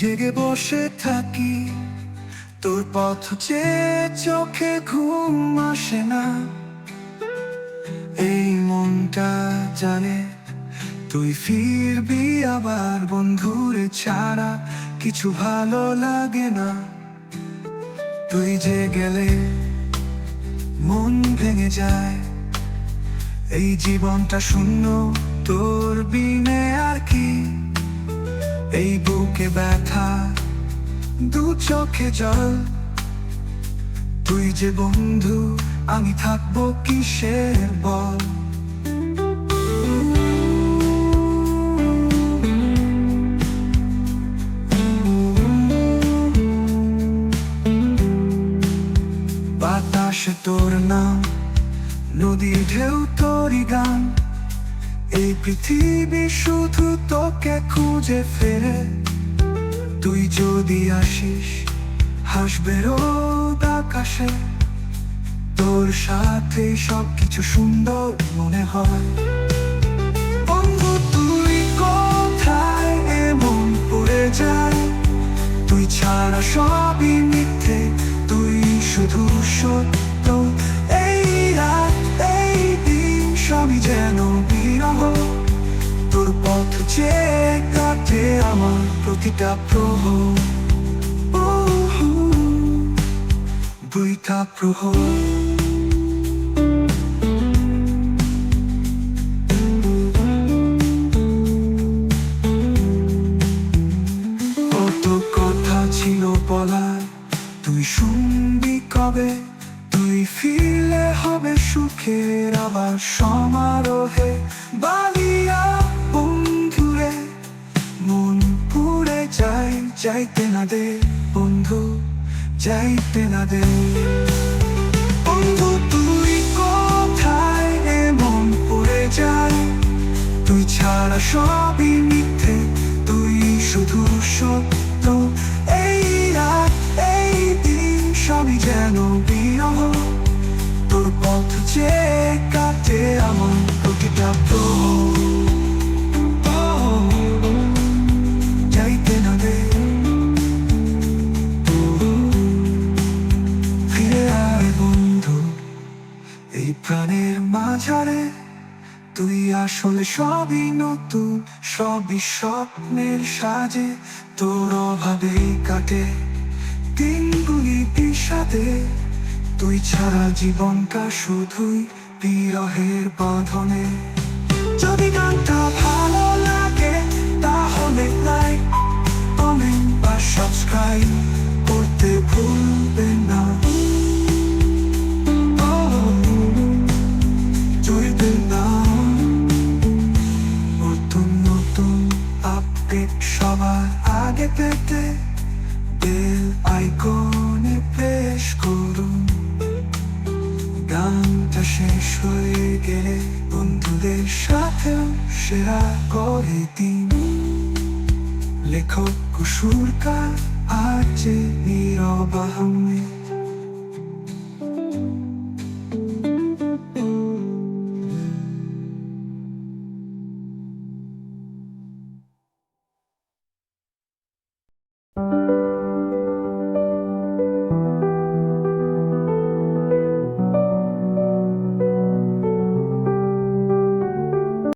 জেগে বসে থাকি তোর পথ চেয়ে চোখে ঘুম আসে না। এই মনটা জানে তুই ফিরবি আবার, বন্ধুরে ছাড়া কিছু ভালো লাগে না। তুই যে গেলে মন ভেঙে যায়, এই জীবনটা শূন্য তোর বিনে আর কি। এই বুকে ব্যথা, দু চোখে জল, তুই যে বন্ধু আমি থাকবো কিসের বল। বাতাসে তোর নাম, নদীর ঢেউ তোরই গান, এই পৃথিবী শুধু তোকে খুঁজে ফেরে। তুই যদি আসিস হাসবে রোদ আকাশে, তোর সাথে সবকিছু সুন্দর মনে হয়। বন্ধু তুই কোথায় এমন পড়ে যায়, তুই ছাড়া সবই মিথ্যে, তুই শুধু সত্য। এই রাত এই দিন সবই যেন বিরহ, তোর পথ চেয়ে কাটে আমার প্রতিটা প্রহর। দুইটা প্রহর কত কথা ছিল বলার, তুই শুনবি কবে। তুই ফিরলে হবে সুখের আবার সমারোহে। বালিয়া বন্ধুরে মন পুড়ে যায়, যাইতে না দে বন্ধু, যাইতে না দে। বন্ধু তুই কোথায় এমন পড়ে যায়, তুই ছাড়া সবই মিথ্যে, তুই শুধু সত্য। এই রাত এই দিন সবই যেন বিরহ, তোর পথ চেয়ে কাটে আমার প্রতিটা প্রহর। যাইতে না দে, ফিরে আয় বন্ধু এই প্রাণের মাঝারে। তুই আসলে সবই নতুন, সবই স্বপ্নের সাজে, তোর অভাবেই কাটে দিনগুলি বিষাদে। তুই ছাড়া জীবনটা শুধুই বিরহের বাঁধনে। যদি গানটা ভালো লাগে তাহলে লাইক, কমেন্ট বা সাবস্ক্রাইব করতে ভুলবেন না। জুড়বেন না নতুন নতুন আপডেট সবার আগে পেতে, বেল আইকনে প্রেস করুন। গানটা শেষ হয়ে গেলে বন্ধুদের সাথেও শেয়ার করে দিন। লেখক সুরকার আর যে নীরব আহমেদ।